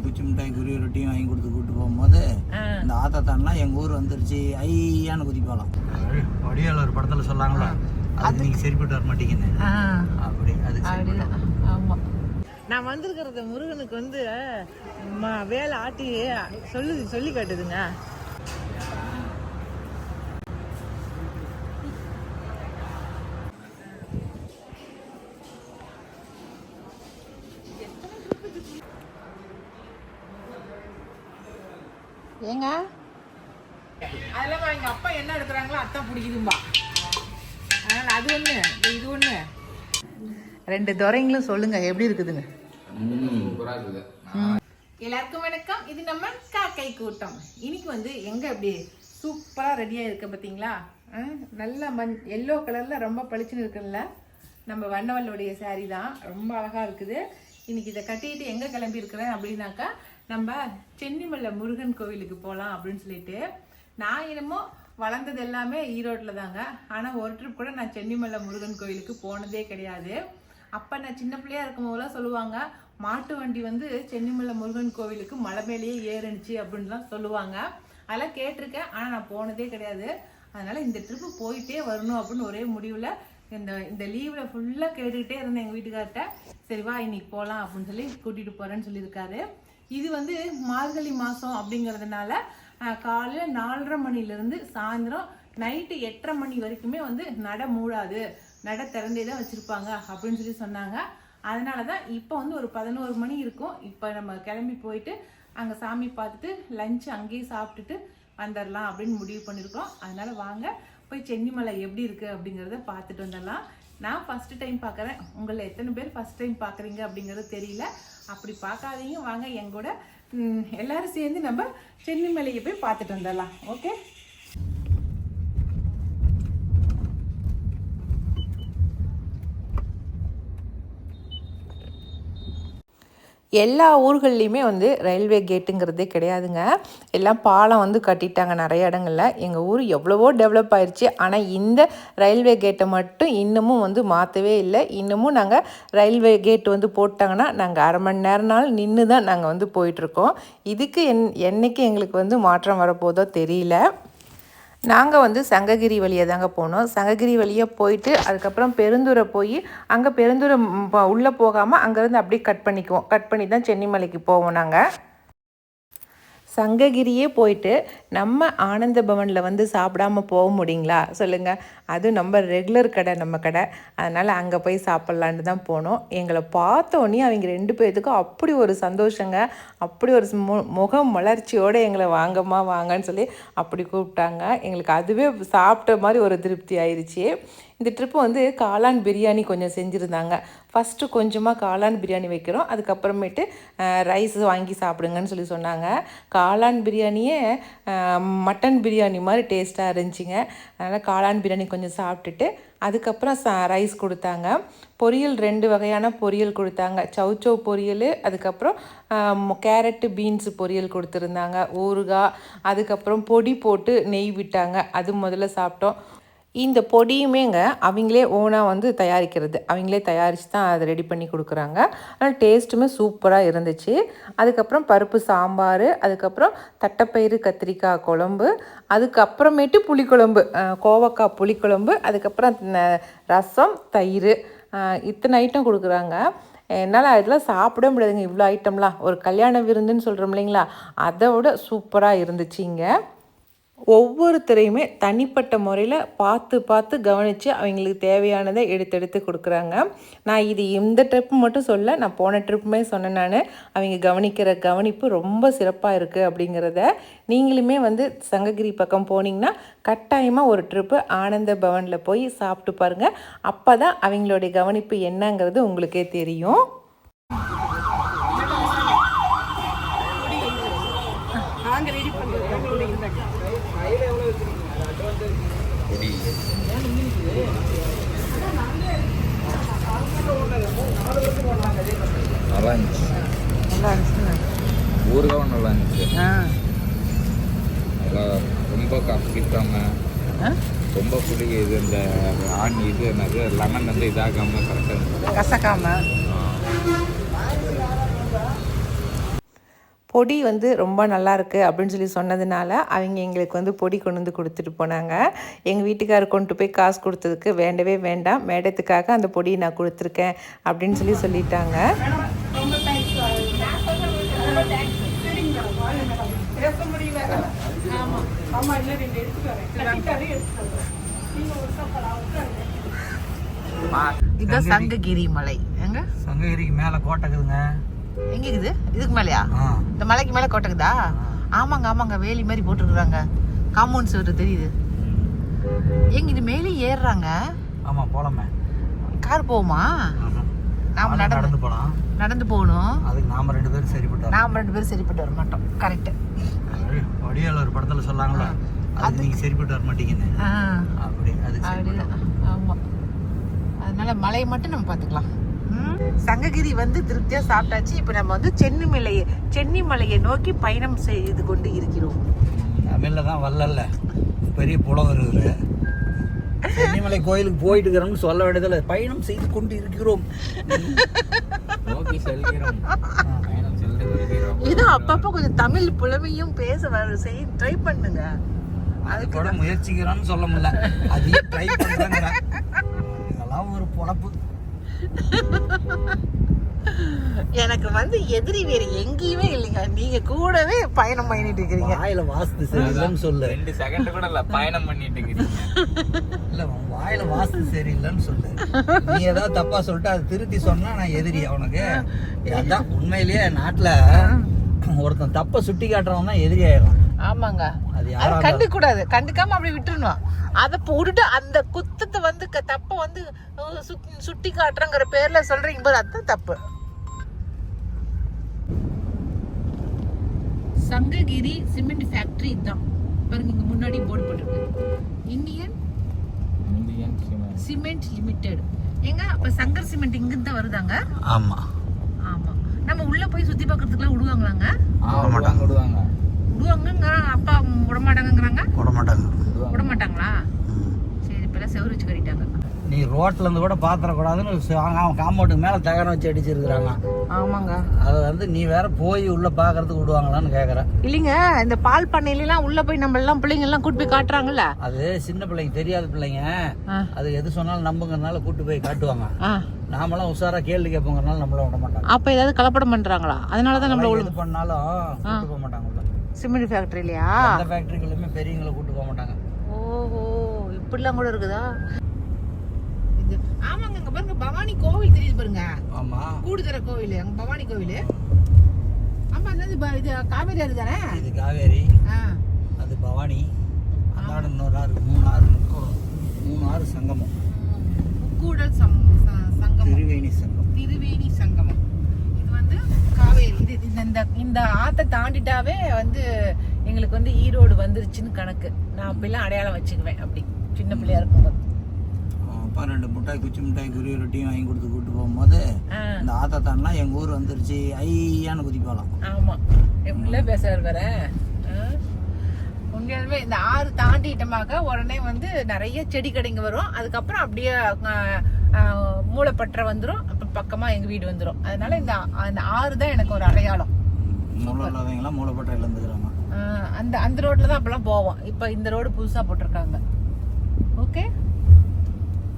குச்சி மிட்டாய் குருவி ரொட்டியும் வாங்கி கொடுத்து கூப்பிட்டு போகும்போது இந்த ஆத்தாத்தான்லாம் எங்கள் ஊர் வந்துருச்சு ஐயான்னு குதிப்பாலாம். வடிவேலர் படத்தில் சொல்லாங்களா, அது நீங்கள் சரிப்பட்டு வர மாட்டீங்கன்னு. அப்படி அது ஆமாம். நான் வந்திருக்கிறது முருகனுக்கு வந்து வேலை ஆட்டி சொல்லி காட்டுதுங்க. ஏங்க அதெல்லாம் எங்கள் அப்பா என்ன எடுக்கிறாங்களோ அத்தான் பிடிக்குதும்பா. அதனால் அது ஒன்று இது ஒன்று. 2 துறைங்களும் சொல்லுங்க எப்படி இருக்குதுங்க. எல்லாருக்கும் வணக்கம். இது நம்ம காக்கை கூட்டம். இன்னைக்கு வந்து எங்க அப்படி சூப்பரா ரெடியா இருக்க பார்த்தீங்களா? நல்ல எல்லோ கலர்ல ரொம்ப பளிச்சுன்னு இருக்குல்ல, நம்ம வண்ணவல்லுடைய சாரி தான், ரொம்ப அழகா இருக்குது. இன்னைக்கு இதை கட்டிட்டு எங்க கிளம்பி இருக்கிறேன் அப்படின்னாக்கா, நம்ம சென்னிமலை முருகன் கோவிலுக்கு போகலாம் அப்படின்னு சொல்லிட்டு. நான் என்னமோ வளர்ந்தது எல்லாமே ஈரோட்டில் தாங்க. ஆனால் ஒரு ட்ரிப் கூட நான் சென்னிமலை முருகன் கோவிலுக்கு போனதே கிடையாது. அப்போ நான் சின்ன பிள்ளையா இருக்கும் போதெல்லாம் சொல்லுவாங்க, மாட்டு வண்டி வந்து சென்னிமலை முருகன் கோவிலுக்கு மலை மேலேயே ஏறினுச்சு அப்படின்லாம் சொல்லுவாங்க. அதெல்லாம் கேட்டிருக்கேன், ஆனால் நான் போனதே கிடையாது. அதனால் இந்த ட்ரிப்பு போயிட்டே வரணும் அப்படின்னு ஒரே முடிவில் இந்த லீவில் ஃபுல்லாக கேட்டுக்கிட்டே இருந்தேன் எங்கள் வீட்டுக்கார்ட்ட. சரி வா இன்னைக்கு போகலாம் அப்படின்னு சொல்லி கூட்டிகிட்டு போகிறேன்னு சொல்லியிருக்காரு. இது வந்து மார்கழி மாதம் அப்படிங்கிறதுனால காலையில் 4:30 மணிலேருந்து சாயந்தரம் நைட்டு 8:30 மணி வரைக்குமே வந்து நட மூடாது, நட திறந்தே தான் வச்சுருப்பாங்க அப்படின்னு சொல்லி சொன்னாங்க. அதனால தான் இப்போ வந்து ஒரு 11 மணி இருக்கும். இப்போ நம்ம கிளம்பி போயிட்டு அங்கே சாமி பார்த்துட்டு லஞ்சு அங்கேயே சாப்பிட்டுட்டு வந்துடலாம் அப்படின்னு முடிவு பண்ணியிருக்கோம். அதனால் வாங்க போய் சென்னிமலை எப்படி இருக்குது அப்படிங்கிறத பார்த்துட்டு வந்துடலாம். நான் ஃபஸ்ட்டு டைம் பார்க்குறேன். உங்களில் எத்தனை பேர் ஃபஸ்ட் டைம் பார்க்குறீங்க அப்படிங்கிறது தெரியல. அப்படி பார்க்காதீங்க, வாங்க எங்கூட எல்லாரும் சேர்ந்து நம்ம சென்னிமலையை போய் பார்த்துட்டு வந்துடலாம். ஓகே. எல்லா ஊர்கள்லேயுமே வந்து ரயில்வே கேட்டுங்கிறதே கிடையாதுங்க. எல்லாம் பாலம் வந்து கட்டிட்டாங்க நிறைய இடங்களில். எங்கள் ஊர் எவ்வளவோ டெவலப் ஆயிடுச்சு. ஆனால் இந்த ரயில்வே கேட்டை மட்டும் இன்னமும் வந்து மாற்றவே இல்லை. இன்னமும் நாங்கள் ரயில்வே கேட் வந்து போட்டாங்கன்னா நாங்கள் 1/2 மணி நேரம்னாலும் நின்று தான் நாங்கள் வந்து போயிட்டுருக்கோம். இதுக்கு என்னைக்கு எங்களுக்கு வந்து மாற்றம் வரப்போதோ தெரியல. நாங்கள் வந்து சங்ககிரி வழியாக தாங்க போனோம். சங்ககிரி வழியாக போயிட்டு அதுக்கப்புறம் பெருந்துறை போய் அங்கே பெருந்துறை உள்ளே போகாமல் அங்கேருந்து அப்படியே கட் பண்ணி தான் சென்னிமலைக்கு போவோம். நாங்கள் சங்ககிரியே போயிட்டு நம்ம ஆனந்த பவனில் வந்து சாப்பிடாம போக முடியுங்களா சொல்லுங்கள்? அதுவும் நம்ம ரெகுலர் கடை, நம்ம கடை. அதனால் அங்கே போய் சாப்பிட்லான்னு தான் போனோம். எங்களை பார்த்தோன்னே அவங்க 2 பேர்த்துக்கும் அப்படி ஒரு சந்தோஷங்க, அப்படி ஒரு முகம் மலர்ச்சியோடு எங்களை வாங்கம்மா வாங்கன்னு சொல்லி அப்படி கூப்பிட்டாங்க. எங்களுக்கு அதுவே சாப்பிட்ட மாதிரி ஒரு திருப்தி ஆயிடுச்சு. இந்த ட்ரிப்பு வந்து காளான் பிரியாணி கொஞ்சம் செஞ்சுருந்தாங்க. ஃபஸ்ட்டு கொஞ்சமாக காளான் பிரியாணி வைக்கிறோம், அதுக்கப்புறமேட்டு ரைஸ் வாங்கி சாப்பிடுங்கன்னு சொல்லி சொன்னாங்க. காளான் பிரியாணியே மட்டன் பிரியாணி மாதிரி டேஸ்ட்டாக இருந்துச்சுங்க. அதனால் காளான் பிரியாணி கொஞ்சம் சாப்பிட்டுட்டு அதுக்கப்புறம் ரைஸ் கொடுத்தாங்க. பொரியல் 2 வகையான பொரியல் கொடுத்தாங்க. சௌச்சௌ பொரியல், அதுக்கப்புறம் கேரட்டு பீன்ஸு பொரியல் கொடுத்துருந்தாங்க. ஊறுகாய், அதுக்கப்புறம் பொடி போட்டு நெய் விட்டாங்க. அது முதல்ல சாப்பிட்டோம். இந்த பொடியுமேங்க அவங்களே ஓனாக வந்து தயாரிக்கிறது, அவங்களே தயாரித்து தான் அதை ரெடி பண்ணி கொடுக்குறாங்க. ஆனால் டேஸ்ட்டுமே சூப்பராக இருந்துச்சு. அதுக்கப்புறம் பருப்பு சாம்பார், அதுக்கப்புறம் தட்டைப்பயிறு கத்திரிக்காய் குழம்பு, அதுக்கப்புறமேட்டு புளிக்குழம்பு, கோவக்காய் புளிக்குழம்பு, அதுக்கப்புறம் ரசம், தயிர், இத்தனை ஐட்டம் கொடுக்குறாங்க. என்னால் இதெல்லாம் சாப்பிட முடியாதுங்க, இவ்வளோ ஐட்டம்லாம். ஒரு கல்யாண விருந்துன்னு சொல்கிறோம் இல்லைங்களா, அதை விட சூப்பராக இருந்துச்சு. இங்கே ஒவ்வொருத்தரையுமே தனிப்பட்ட முறையில் பார்த்து கவனித்து அவங்களுக்கு தேவையானதை எடுத்து கொடுக்குறாங்க. நான் இது இந்த ட்ரிப்பு மட்டும் சொல்ல, நான் போன ட்ரிப்புமே சொன்னேன். நான் அவங்க கவனிக்கிற கவனிப்பு ரொம்ப சிறப்பாக இருக்குது அப்படிங்கிறத. நீங்களுமே வந்து சங்ககிரி பக்கம் போனீங்கன்னா கட்டாயமாக ஒரு ட்ரிப்பு ஆனந்த பவனில் போய் சாப்பிட்டு பாருங்கள். அப்போ தான் அவங்களுடைய கவனிப்பு என்னங்கிறது உங்களுக்கே தெரியும். நல்லா இருந்துச்சு, ஊறுகாவும் நல்லா இருந்துச்சு. நல்லா ரொம்ப கப்பிக்காமல், ரொம்ப புளி இது இந்த ஆணி இது என்னது லெமன் வந்து இதாகாமல் கரெக்டாக கசக்காமல். பொடி வந்து ரொம்ப நல்லா இருக்குது அப்படின்னு சொல்லி சொன்னதுனால அவங்க எங்களுக்கு வந்து பொடி கொண்டு வந்து கொடுத்துட்டு போனாங்க. எங்கள் வீட்டுக்காரர் கொண்டு போய் காசு கொடுத்ததுக்கு வேண்டவே வேண்டாம், மேடத்துக்காக அந்த பொடியை நான் கொடுத்துருக்கேன் அப்படின்னு சொல்லி சொல்லிட்டாங்க. இதுதான் சங்ககிரி மலை. எங்க சங்ககிரிக்கு மேல கோட்டை இருக்குதுங்க. எங்க இருக்குது? இதுக்கு மேலயா? இந்த மலைக்கு மேல கோட்டைக்குதா? ஆமாங்க ஆமாங்க, வேலி மாதிரி போட்டுருக்குறாங்க. காம்பவுண்ட் சுவர் தெரியுது. எங்க இது மேலே ஏறுறாங்க? ஆமா போலாமே. கார் போகுமா? நாம நடந்து போலாம். நடந்து போகணும். அதுக்கு நாம 2 பேரும் சரிப்பட்டு நாம 2 பேரும் சரிப்பட்டு வர மாட்டோம். கரெக்ட். வடிவேலு ஒரு படத்துல சொல்லாங்களா, அது நீங்க சரிப்பட்டு வர மாட்டீங்கன்னு. அப்படி அது ஆமா. அதனால மலையை மட்டும் நம்ம பார்த்துக்கலாம். சங்ககிரி வந்து திருப்தியா சாப்பிட்டாச்சு. இப்போ நம்ம வந்து சென்னி மலையை நோக்கி பயணம் செய்து கொண்டு இருக்கிறோம். தமிழ்ல தான் வல்லல்ல பெரிய புலவர் இவரு. சென்னிமலை கோயிலுக்கு போயிட்டு இருக்கிறோம்னு சொல்ல வேண்டியதில்லை, பயணம் செய்து கொண்டு இருக்கிறோம். இது அப்பப்போ கொஞ்சம் தமிழ் புலமையும் பேச செய்ய ட்ரை பண்ணுங்க. அது கூட முயற்சிக்கிறோம்னு சொல்ல முடியல, அதையும் ட்ரை பண்றாங்க. இதெல்லாம் ஒரு பொழப்பு. எனக்கு வந்து எதிரி வேற எங்கேயுமே இல்லைங்க. நீங்க கூடவே பயணம் பண்ணிட்டு இருக்கீங்க. வாயில வாஸ்து சரியில்லைன்னு சொல்லு. 2 செகண்ட் கூட இல்ல பயணம் பண்ணிட்டு இருக்கீங்க. இல்ல வாயில வாஸ்து சரியில்லைன்னு சொல்லு. நீ ஏதாவது தப்பா சொல்லிட்டு அதை திருத்தி சொன்னா நான் எதிரி அவனுக்கு. அதான் உண்மையிலேயே நாட்டுல ஒருத்தன் தப்ப சுட்டி காட்டுறவன் தான் எதிரி ஆயிடும். ஆமாங்க, அது கண்டுக்க கூடாது. கண்டுக்காம அப்படி விட்டுறணும். அதை போட்டுட்டு அந்த குத்தத்தை வந்து தப்ப வந்து சுட்டி காட்டுறங்கிற பேர்ல சொல்றீங்க பாரு, அதுதான் தப்பு. சங்ககிரி சிமெண்ட் ஃபேக்டரி தான் பாருங்க, இங்க முன்னாடி போர்டு போட்டிருக்கு, இந்தியன் சிமெண்ட் லிமிடெட். ஏங்க அப்ப சங்கர் சிமெண்ட் இங்க தான் வருதாங்க? ஆமா ஆமா. நம்ம உள்ள போய் சுத்தி பார்க்கிறதுக்குலாம் விடுவாங்களாங்க? விடுவாங்க. விடுவாங்கங்கறாங்க. அப்பா விட மாட்டாங்கங்கறாங்க. விட மாட்டாங்களா? சரி, இப்பெல்லாம் செவுரு வச்சு கட்டிட்டாங்க. நீ ரோட்ல இருந்து கூட பாத்திரக்கூடாதுன்னு அவன் காம்பவுண்டுக்கு மேல தகரம் வச்சு அடிச்சிருக்கிறாங்க. ஆமாங்க. அதை வந்து நீ வேற போய் உள்ள பாக்குறதுக்கு விடுவாங்களான்னு கேக்குற. இல்லைங்க, இந்த பால் பண்ணையிலாம் உள்ள போய் நம்ம எல்லாம் பிள்ளைங்க எல்லாம் கூட்டு போய் காட்டுறாங்கல்ல. அது சின்ன பிள்ளைங்க, தெரியாத பிள்ளைங்க, அது எது சொன்னாலும் நம்புங்கறனால கூட்டு போய் காட்டுவாங்க. நாமெல்லாம் உஷாரா கேள்வி கேட்போங்கறனால நம்மள விட மாட்டாங்க. அப்ப ஏதாவது கலப்படம் பண்றாங்களா? அதனாலதான் நம்மள இது பண்ணாலும் கூட்டு போக மாட்டாங்க உள்ள. சிமெண்ட் ஃபேக்டரியிலயா? அந்த ஃபேக்டரிக்குள்ளேயுமே பெரியவங்களை கூட்டு போக மாட்டாங்க. ஓஹோ, இப்படிலாம் கூட இருக்குதா? இது ஆமாங்க. இங்க பாருங்க, பவானி கோவில் தெரியுது பாருங்க. ஆமா, கூடுதர கோவில். அங்க பவானி கோவில். ஆமா, அது இது காவேரி ஆறு தானே? இது காவேரி, அது பவானி. அந்தாட இன்னொரு ஆறு, 3 ஆறு, 3 ஆறு சங்கமம். கூடல் சங்கமம், திருவேணி சங்கமம். இது வந்து காவேரி. இது இந்த ஆத்தை தாண்டிட்டாவே வந்து எங்களுக்கு வந்து ஈரோடு வந்துருச்சுன்னு கணக்கு. நான் அப்பெல்லாம் அடையாளம் வச்சுக்குவேன் அப்படி சின்ன பிள்ளையா இருக்கும்போது. 2 மிட்டாய், குச்சி மிட்டாய், குருவி ரொட்டியும் வாங்கி கொடுத்து கூட்டு போகும்போது இந்த ஆத்தா தாண்டா எங்க ஊர் வந்துருச்சு ஐயான்னு குதிப்பாலாம். ஆமா, எப்படிலாம் பேசுறாரு வேற. உண்மையாலுமே இந்த ஆறு தாண்டிட்டமாக உடனே வந்து நிறைய செடி கடைங்க வரும். அதுக்கப்புறம் அப்படியே மூளைப்பற்ற வந்துடும். அப்ப பக்கமா எங்க வீடு வந்துடும். அதனால இந்த ஆறு தான் எனக்கு ஒரு அடையாளம். மூளைப்பற்றையில இருந்துக்கிறாங்க. அந்த ரோட்ல தான் அப்பெல்லாம் போவோம். இப்ப இந்த ரோடு புதுசா போட்டிருக்காங்க. ஓகே,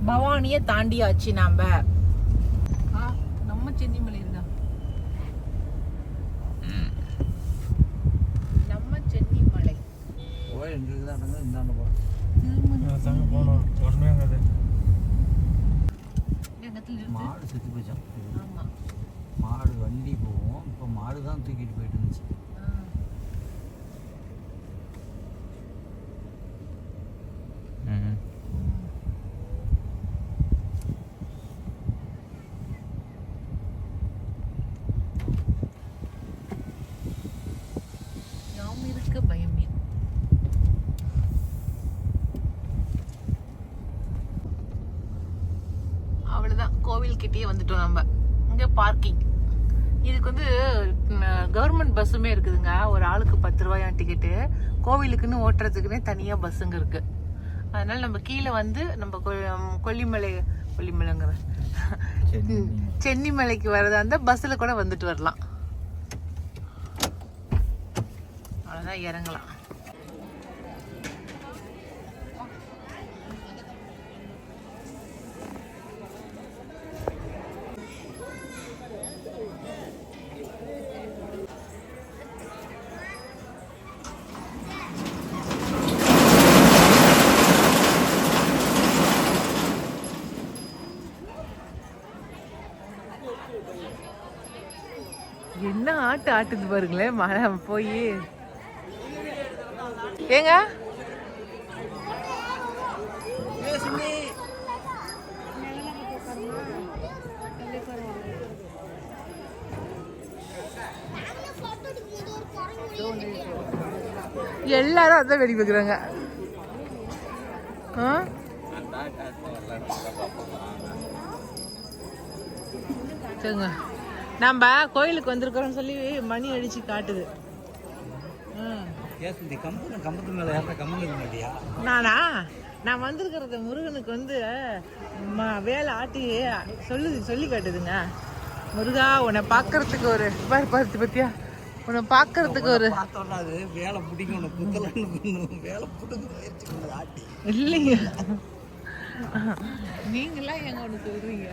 பவானிய தாண்டியாச்சு நாம. நம்ம சென்னிமலை இருந்தா நம்ம சென்னிமலை கோயில் எங்க இருக்குதா? இந்தாண்ட போறோம். மாடு சுத்தி போச்சான். மாடு வண்டி போவோம். இப்போ மாடு தான் தூக்கிட்டு போயிட்டு இருந்துச்சு. பயமே. அவ்வளவுதான், கோவில் கிட்டே வந்துட்டோம் நம்ம. இங்க பார்க்கிங். இதுக்கு வந்து கவர்மெண்ட் பஸ்ஸுமே இருக்குதுங்க. ஒரு ஆளுக்கு 10 ரூபாயா டிக்கெட்டு. கோவிலுக்குன்னு ஓட்டுறதுக்குன்னே தனியா பஸ்ஸுங்க இருக்கு. அதனால நம்ம கீழே வந்து நம்ம கொல்லிமலைங்கிற சென்னிமலைக்கு வரதா இருந்தா பஸ்ல கூட வந்துட்டு வரலாம். அதான் இறங்கலாம். என்ன ஆட்டு ஆட்டுது பாருங்களேன் மழை போய். ஏங்க எல்லாரும் அதான் வெடி வைக்கிறாங்க. சரிங்க, நம்ம கோயிலுக்கு வந்திருக்கிறோம் சொல்லி மணி அடிச்சு காட்டுது. கம்பத்து மேல கம்பங்க மாட்டியா? நானா நான் வந்திருக்கிறது முருகனுக்கு வந்து வேலை ஆட்டி சொல்லி காட்டுதுங்க. முருகா உன்னை பார்க்கறதுக்கு ஒரு பார்த்து பத்தியா, உன்னை பார்க்கறதுக்கு ஒரு வேலை பிடிக்கும் வேலை பிடிக்கும் ஆட்டி இல்லைங்க. நீங்களாம் எங்க ஒன்று சொல்றீங்க.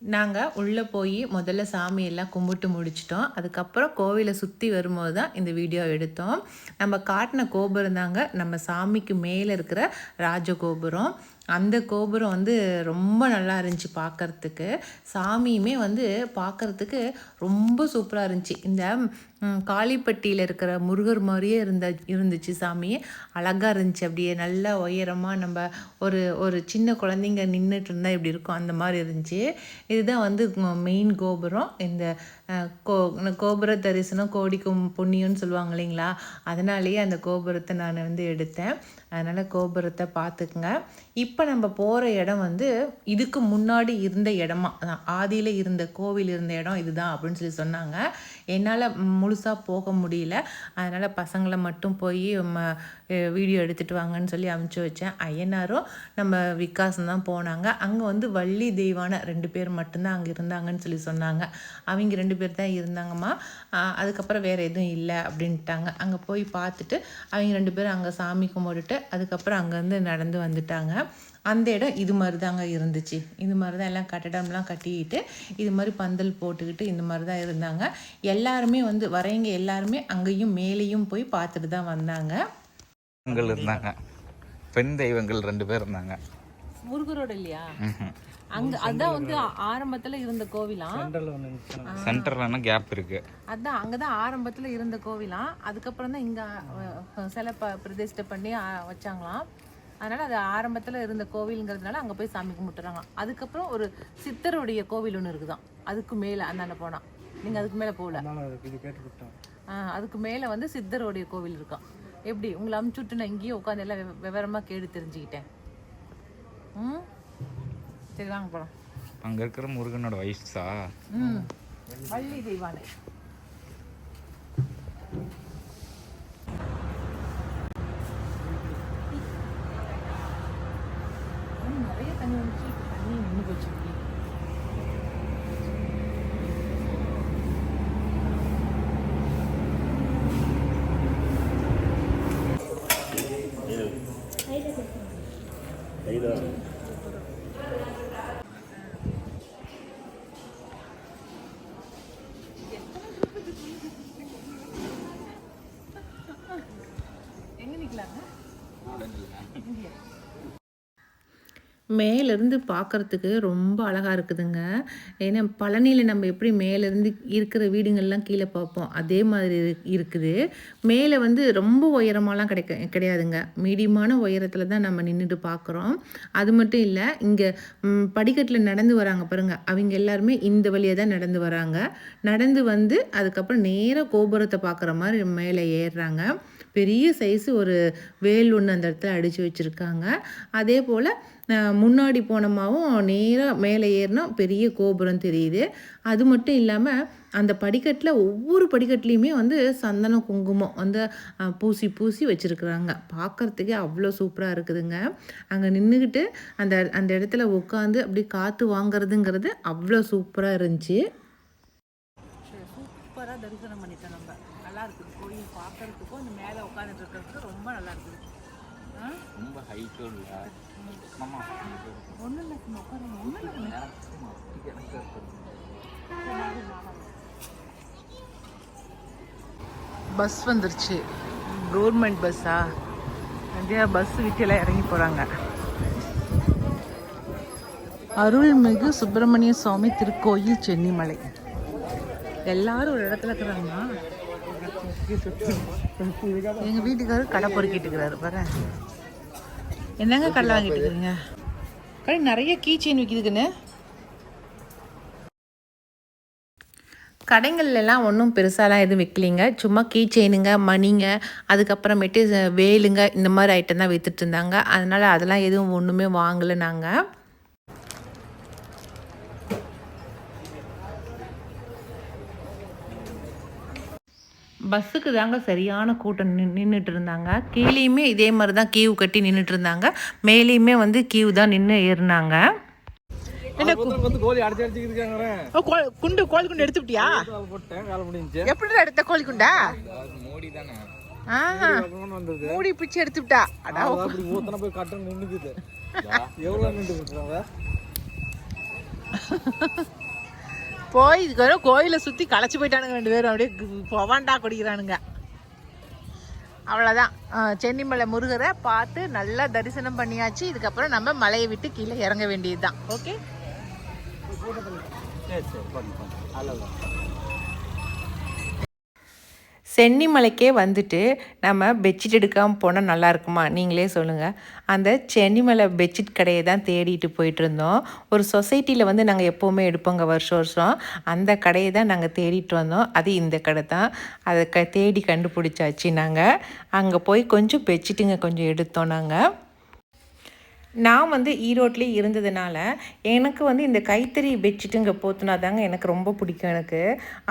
நாங்கள் உள்ளே போய் முதல்ல சாமியெல்லாம் கும்பிட்டு முடிச்சிட்டோம். அதுக்கப்புறம் கோவிலை சுற்றி வரும்போது தான் இந்த வீடியோ எடுத்தோம். நம்ம காட்டின கோபுரம் தாங்க நம்ம சாமிக்கு மேலே இருக்கிற ராஜகோபுரம். அந்த கோபுரம் வந்து ரொம்ப நல்லா இருந்துச்சு பார்க்குறதுக்கு. சாமியுமே வந்து பார்க்குறதுக்கு ரொம்ப சூப்பராக இருந்துச்சு. இந்த காளிப்பட்டியில் இருக்கிற முருகர் மாதிரியே இருந்துச்சு சாமி. அழகாக இருந்துச்சு. அப்படியே நல்லா உயரமாக நம்ம ஒரு சின்ன குழந்தைங்க நின்றுட்டு இருந்தால் இப்படி இருக்கும் அந்த மாதிரி இருந்துச்சு. இதுதான் வந்து மெயின் கோபுரம். இந்த கோபுர தரிசனம் கோடிக்கும் புண்ணியம்னு சொல்லுவாங்க இல்லைங்களா, அதனாலேயே அந்த கோபுரத்தை நான் வந்து எடுத்தேன். அதனால் கோபுரத்தை பார்த்துக்குங்க. இப்போ நம்ம போகிற இடம் வந்து இதுக்கு முன்னாடி இருந்த இடமா, ஆதியில் இருந்த கோவில் இருந்த இடம் இதுதான் அப்படின்னு சொல்லி சொன்னாங்க. என்னால் முழுசாக போக முடியல. அதனால் பசங்களை மட்டும் போய் வீடியோ எடுத்துகிட்டு வாங்கன்னு சொல்லி அனுப்பிச்சி வச்சேன். ஐயனாரும் நம்ம விகாசம் தான் போனாங்க. அங்கே வந்து வள்ளி தெய்வான 2 பேர் மட்டும்தான் அங்கே இருந்தாங்கன்னு சொல்லி சொன்னாங்க. அவங்க 2 பேர் தான் இருந்தாங்கம்மா. அதுக்கப்புறம் வேறு எதுவும் இல்லை அப்படின்ட்டாங்க. அங்கே போய் பார்த்துட்டு அவங்க 2 பேரும் அங்கே சாமி கும்பிட்டுட்டு அதுக்கப்புறம் அங்கேருந்து நடந்து வந்துட்டாங்க. அந்த இடம் இது மாதிரி தாங்க இருந்துச்சு. இது மாதிரி தான் எல்லாம் கட்டடம்லாம் கட்டிக்கிட்டு இது மாதிரி பந்தல் போட்டுக்கிட்டு இந்த மாதிரி தான் இருந்தாங்க. எல்லாருமே வந்து வரவங்க எல்லாருமே அங்கேயும் மேலேயும் போய் பார்த்துட்டு தான் வந்தாங்க. இருந்தாங்க பெண் தெய்வங்கள் 2 பேர் இருந்தாங்க. முருகரோட இல்லையா? அங்க அதான் வந்து ஆரம்பத்துல இருந்த கோவிலாம். சென்டர்ல கேப் இருக்கு. அதான் அங்கதான் ஆரம்பத்துல இருந்த கோவிலாம். அதுக்கப்புறம் தான் இங்க சில பிரதிஷ்டை பண்ணி வச்சாங்களாம். அதனால அது ஆரம்பத்துல இருந்த கோவிலுங்கிறதுனால அங்க போய் சாமி கும்பிட்டுறாங்க. அதுக்கப்புறம் ஒரு சித்தருடைய கோவில் ஒன்று இருக்குதான். அதுக்கு மேல அந்தாண்ட போனா, நீங்க அதுக்கு மேல போகல. அதுக்கு மேல வந்து சித்தருடைய கோவில் இருக்கான். எப்படி உங்களை அமுச்சுட்டு நான் இங்கேயும் உட்காந்து எல்லாம் விவரமா கேட்டு தெரிஞ்சுக்கிட்டேன். சரி வாங்க போலாம். அங்க இருக்கிற முருகனோட வயசா வள்ளி தெய்வானை. நிறைய தண்ணி வந்துச்சு. தண்ணி நின்று போச்சு. எங்க நிக்கலாங்க? மேலேருந்து பார்க்குறதுக்கு ரொம்ப அழகாக இருக்குதுங்க. ஏன்னா பழனியில் நம்ம எப்படி மேலேருந்து இருக்கிற வீடுங்கள்லாம் கீழே பார்ப்போம் அதே மாதிரி இருக்குது. மேலே வந்து ரொம்ப உயரமாலாம் கிடையாதுங்க. மீடியமான உயரத்தில் தான் நம்ம நின்றுட்டு பார்க்குறோம். அது மட்டும் இல்லை, இங்கே படிக்கட்டில் நடந்து வராங்க பாருங்கள், அவங்க எல்லாருமே இந்த வழியாக தான் நடந்து வராங்க. நடந்து வந்து அதுக்கப்புறம் நேராக கோபுரத்தை பார்க்குற மாதிரி மேலே ஏறுறாங்க. பெரிய சைஸு ஒரு வேல் ஒன்று அந்த இடத்துல அடித்து வச்சுருக்காங்க. அதே போல் முன்னாடி போனமாவும் நேராக மேலே ஏறினா பெரிய கோபுரம் தெரியுது. அது மட்டும் இல்லாமல் அந்த படிக்கட்டில் ஒவ்வொரு படிக்கட்டுலேயுமே வந்து சந்தனம் குங்குமம் வந்து பூசி பூசி வச்சுருக்குறாங்க. பார்க்குறதுக்கே அவ்வளோ சூப்பராக இருக்குதுங்க. அங்கே நின்றுக்கிட்டு அந்த இடத்துல உட்காந்து அப்படி காற்று வாங்கிறதுங்கிறது அவ்வளோ சூப்பராக இருந்துச்சு. சூப்பராக தரிசனம் பண்ணிட்டோம். நம்ம நல்லா இருக்குது கோயில். நடக்கிறதுக்கும் இந்த மேலே உட்காந்துட்டு இருக்கிறதுக்கும் ரொம்ப நல்லா இருக்குது. ரொம்ப ஹைட்டும் இல்லை மாமா. ஒன்றும் இல்லை, உட்காருங்க. ஒன்றும் இல்லை. பஸ் வந்துருச்சு. கவர்மெண்ட் பஸ்ஸா? நிறையா பஸ் விட்டு இறங்கி போகிறாங்க. அருள்மிகு சுப்பிரமணிய சுவாமி திருக்கோயில் சென்னிமலை. எல்லாரும் ஒரு இடத்துல இருக்கிறாங்கன்னா எங்கள் வீட்டுக்காரர் கடை பொறுக்கிட்டு இருக்கிறாரு பாரு. என்னங்க கடை வாங்கிட்டு இருக்கிறீங்க? கடை நிறைய கீ செயின் விற்கிதுக்குன்னு. கடைங்கள்லாம் ஒன்றும் பெருசாலாம் எதுவும் விற்கலிங்க. சும்மா கீ செயினுங்க, மணிங்க, அதுக்கப்புறமேட்டு வேலுங்க, இந்த மாதிரி ஐட்டம் தான் விற்றுட்டு இருந்தாங்க. அதனால் அதெல்லாம் எதுவும் ஒன்றுமே வாங்கலை நாங்கள். பஸ்ஸுக்கு தாங்க சரியான கூட்டம் நின்றுட்டு இருந்தாங்க. கீழேயுமே இதே மாதிரி தான் கியூ கட்டி நின்றுட்டு இருந்தாங்க. மேலேயுமே வந்து கியூ தான் நின்று ஏறினாங்க. குண்டு கோழி குண்டு எடுத்துட்டியா? எப்படி எடுத்த கோழி குண்டா? மூடி பிச்சு எடுத்துட்டா. போய் இதுக்கு வரும் கோயிலை சுற்றி களைச்சி போயிட்டானுங்க 2 பேரும். அப்படியே பவாண்டா குடிக்கிறானுங்க. அவ்வளோதான். சென்னிமலை முருகரை பார்த்து நல்லா தரிசனம் பண்ணியாச்சு. இதுக்கப்புறம் நம்ம மலையை விட்டு கீழே இறங்க வேண்டியது தான். ஓகே, சென்னிமலைக்கே வந்துட்டு நம்ம பெட்ஷீட் எடுக்காமல் போனால் நல்லா இருக்குமா? நீங்களே சொல்லுங்கள். அந்த சென்னிமலை பெட்ஷீட் கடையை தான் தேடிட்டு போயிட்டு இருந்தோம். ஒரு சொசைட்டியில் வந்து நாங்கள் எப்போவுமே எடுப்போங்க வருஷம். அந்த கடையை தான் நாங்கள் தேடிட்டு வந்தோம். அது இந்த கடை தான். அதை தேடி கண்டுபிடிச்சாச்சு. நாங்கள் அங்கே போய் கொஞ்சம் பெட்ஷீட்டுங்க கொஞ்சம் எடுத்தோம். நான் வந்து ஈரோட்லேயே இருந்ததுனால எனக்கு வந்து இந்த கைத்தறி பெட்ஷீட்டுங்க போத்துனா தாங்க எனக்கு ரொம்ப பிடிக்கும் எனக்கு.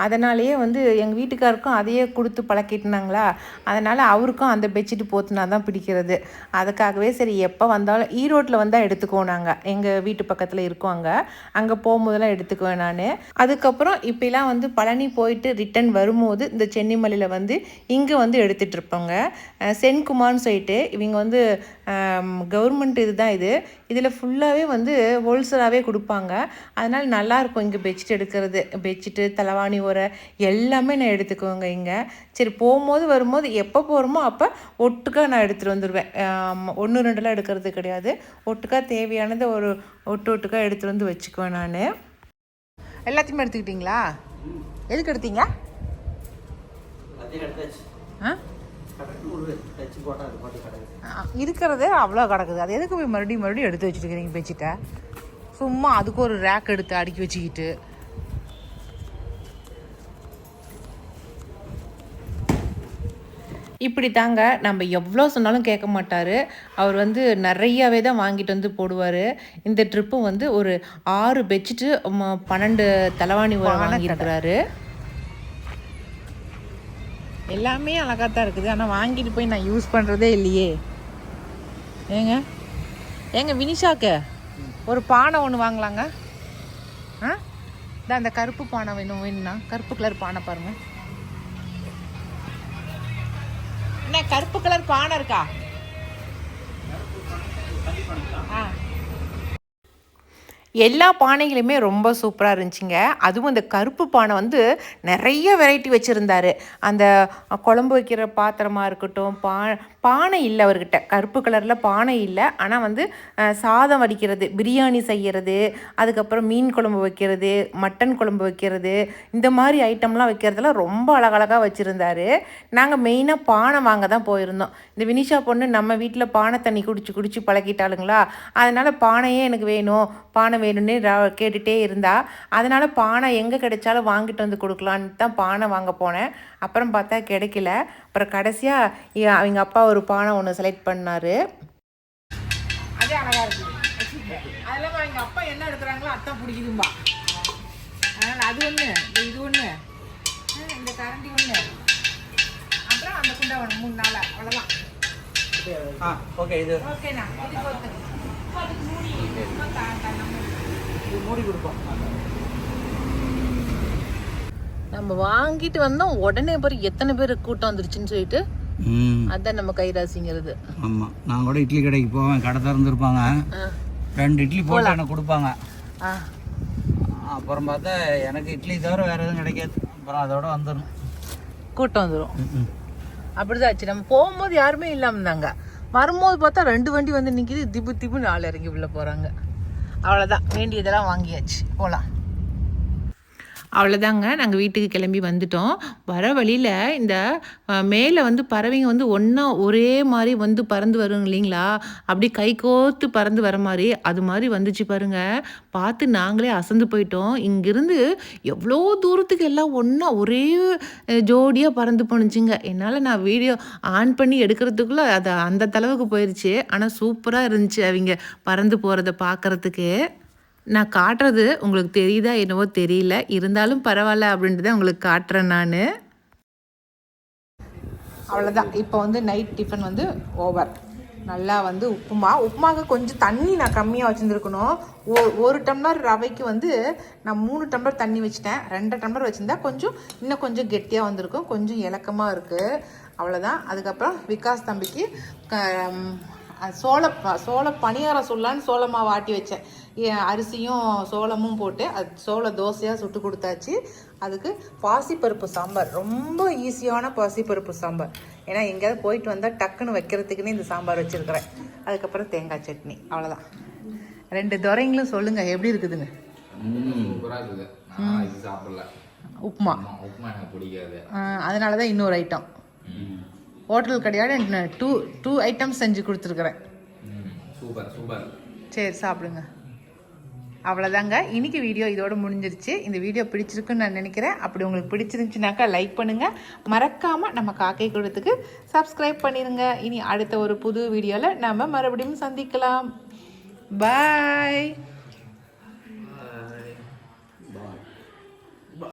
அதனாலேயே வந்து எங்கள் வீட்டுக்காருக்கும் அதையே கொடுத்து பழக்கிட்டுனாங்களா, அதனால் அவருக்கும் அந்த பெட்ஷீட்டு போத்துனா தான் பிடிக்கிறது. அதுக்காகவே சரி எப்போ வந்தாலும் ஈரோட்டில் வந்தால் எடுத்துக்குவோம். நாங்கள் எங்கள் வீட்டு பக்கத்தில் இருக்கோம், அங்கே போகும்போதெல்லாம் எடுத்துக்குவேன் நான். அதுக்கப்புறம் இப்போலாம் வந்து பழனி போயிட்டு ரிட்டன் வரும்போது இந்த சென்னிமலையில் வந்து இங்கே வந்து எடுத்துகிட்டு இருப்போங்க. சென்குமார்னு சொல்லிட்டு இவங்க வந்து கவர்மெண்ட் இதுதான் இதில் ஃபுல்லாகவே வந்து ஹோல்சேலாகவே கொடுப்பாங்க. அதனால் நல்லாயிருக்கும் இங்கே பெட்ஷீட் எடுக்கிறது. பெட்ஷீட்டு, தலைவாணி, உரை எல்லாமே நான் எடுத்துக்குவேங்க இங்கே. சரி, போகும்போது வரும்போது எப்போ போகிறோமோ அப்போ ஒட்டுக்காக நான் எடுத்துகிட்டு வந்துடுவேன். 1-2 எடுக்கிறது கிடையாது. ஒட்டுக்காக தேவையானது ஒரு ஒட்டுக்காக எடுத்துகிட்டு வந்து வச்சுக்குவேன் நான். எல்லாத்தையுமே எடுத்துக்கிட்டிங்களா? எதுக்கு எடுத்தீங்க? இருக்கிறதே அவ்வளோ கிடக்குது. அது எதுக்கு போய் மறுபடியும் எடுத்து வச்சுருக்கிறீங்க பெட்ஷீட்டை? சும்மா அதுக்கு ஒரு ரேக் எடுத்து அடுக்கி வச்சுக்கிட்டு. இப்படி தாங்க நம்ம எவ்வளோ சொன்னாலும் கேட்க மாட்டார். அவர் வந்து நிறையாவே தான் வாங்கிட்டு வந்து போடுவார். இந்த ட்ரிப்பு வந்து ஒரு 6 பெட்ஷீட்டு 12 தலைவாணி வாங்கியிருக்கிறாரு. எல்லாமே அழகாக தான் இருக்குது. ஆனால் வாங்கிட்டு போய் நான் யூஸ் பண்ணுறதே இல்லையே. ஏங்க வினிஷாக்கு ஒரு பானை ஒன்று வாங்கலாங்க. இதான் அந்த கருப்பு பானை வேணும்னா கருப்பு கலர் பானை பாருங்கள். என்ன கருப்பு கலர் பானை இருக்கா? எல்லா பானைகளுமே ரொம்ப சூப்பராக இருந்துச்சுங்க. அதுவும் இந்த கருப்பு பானை வந்து நிறைய வெரைட்டி வச்சுருந்தாரு. அந்த குழம்பு வைக்கிற பாத்திரமாக இருக்கட்டும், பானை இல்லை அவர்கிட்ட. கருப்பு கலரில் பானை இல்லை. ஆனால் வந்து சாதம் வடிக்கிறது, பிரியாணி செய்கிறது, அதுக்கப்புறம் மீன் குழம்பு வைக்கிறது, மட்டன் குழம்பு வைக்கிறது, இந்த மாதிரி ஐட்டம்லாம் வைக்கிறதுலாம் ரொம்ப அழகழகாக வச்சுருந்தாரு. நாங்கள் மெயினாக பானை வாங்க தான் போயிருந்தோம். இந்த வினிஷா பொண்ணு நம்ம வீட்டில் பானை தண்ணி குடிச்சு பழகிட்டாளுங்களா, அதனால் பானையே எனக்கு வேணும், பானை வேணும்னு கேட்டுகிட்டே இருந்தா. அதனால் பானை எங்கே கிடைச்சாலும் வாங்கிட்டு வந்து கொடுக்கலான்னு தான் பானை வாங்க போனேன். அப்புறம் பார்த்தா கிடைக்கல. அப்புறம் கடைசியாக அவங்க அப்பா ஒரு பானை ஒன்று செலக்ட் பண்ணார். அதே அழகாக இருக்குது. அதெல்லாம் அவங்க அப்பா என்ன எடுக்கிறாங்களோ அத்தான் பிடிக்குதும்பா. அதனால் அது ஒன்று, இது ஒன்று, இந்த கரண்டி ஒன்று, அப்புறம் அந்த குண்டை ஒன்று, 3 நாள் அவ்வளோதான். ஓகே, இது ஓகேண்ணா. அதுக்கு மூடி மூடி கொடுப்போம். நம்ம வாங்கிட்டு வந்தோம் உடனே பாரு எத்தனை பேர் கூட்டம் வந்துருச்சுன்னு சொல்லிட்டு அதான் நம்ம கைராசிங்கிறது. ஆமா, நான் கூட இட்லி கடைக்கு போவேன், கடை திறந்துருப்பாங்க, 2 இட்லி போட்டு எனக்கு கொடுப்பாங்க. அப்புறம் பார்த்தா எனக்கு இட்லி தவிர வேற எதுவும் கிடைக்காது. அப்புறம் அதோட வந்துடும், கூட்டம் வந்துடும். அப்படிதான் ஆச்சு. நம்ம போகும்போது யாருமே இல்லாம இருந்தாங்க, வரும்போது பார்த்தா 2 வண்டி வந்து நிற்கிது, திப்பு 4 இறங்கி உள்ள போறாங்க. அவ்வளோதான், வேண்டியதெல்லாம் வாங்கியாச்சு, போகலாம். அவ்வளோதாங்க, நாங்கள் வீட்டுக்கு கிளம்பி வந்துட்டோம். வர வழியில் இந்த மேலே வந்து பறவைங்க வந்து ஒன்றா ஒரே மாதிரி வந்து பறந்து வருங்க இல்லைங்களா, அப்படி கை கோர்த்து பறந்து வர மாதிரி அது மாதிரி வந்துச்சு பாருங்க. பார்த்து நாங்களே அசந்து போயிட்டோம். இங்கிருந்து எவ்வளோ தூரத்துக்கு எல்லாம் ஒன்றா ஒரே ஜோடியாக பறந்து போணுச்சுங்க. என்னால் நான் வீடியோ ஆன் பண்ணி எடுக்கிறதுக்குள்ளே அது அந்த அளவுக்கு போயிடுச்சு. ஆனால் சூப்பராக இருந்துச்சு அவங்க பறந்து போகிறத பார்க்குறதுக்கு. நான் காட்டுறது உங்களுக்கு தெரியுதா என்னவோ தெரியல, இருந்தாலும் பரவாயில்ல அப்படின்றத உங்களுக்கு காட்டுறேன் நான். அவ்வளோதான், இப்போ வந்து நைட் டிஃபன் வந்து ஓவர். நல்லா வந்து உப்புமாவுக்கு கொஞ்சம் தண்ணி நான் கம்மியாக வச்சுருந்துருக்கணும். 1 டம்ளர் ரவைக்கு வந்து நான் 3 டம்ளர் தண்ணி வச்சுட்டேன். 2 டம்ளர் வச்சுருந்தா இன்னும் கொஞ்சம் கெட்டியாக வந்திருக்கும், கொஞ்சம் இலக்கமாக இருக்குது. அவ்வளோதான். அதுக்கப்புறம் விகாஸ் தம்பிக்கு சோள பணியாரம் சொல்லலான்னு சோள மாவு ஆட்டி வச்சேன். அரிசியும் சோளமும் போட்டு அது சோள தோசையாக சுட்டு கொடுத்தாச்சு. அதுக்கு பாசிப்பருப்பு சாம்பார், ரொம்ப ஈஸியான பாசிப்பருப்பு சாம்பார். ஏன்னா எங்கேயாவது போயிட்டு வந்தால் டக்குன்னு வைக்கிறதுக்குன்னு இந்த சாம்பார் வச்சுருக்கிறேன். அதுக்கப்புறம் தேங்காய் சட்னி, அவ்வளோதான். 2 துரைங்களும் சொல்லுங்கள் எப்படி இருக்குதுங்க. உப்புமா எனக்கு பிடிக்காது, அதனால தான் இன்னொரு ஐட்டம் ஹோட்டல் கிடையாது. 2 ஐட்டம்ஸ் செஞ்சு கொடுத்துருக்குறேன். சூப்பர். சரி, சாப்பிடுங்க. அவ்வளோதாங்க, இன்னைக்கு வீடியோ இதோட முடிஞ்சிருச்சு. இந்த வீடியோ பிடிச்சிருக்குன்னு நான் நினைக்கிறேன். அப்படி உங்களுக்கு பிடிச்சிருந்துச்சுனாக்கா லைக் பண்ணுங்கள், மறக்காமல் நம்ம காக்கை கூடத்துக்கு சப்ஸ்கிரைப் பண்ணிடுங்க. இனி அடுத்த ஒரு புது வீடியோவில் நம்ம மறுபடியும் சந்திக்கலாம். பாய்.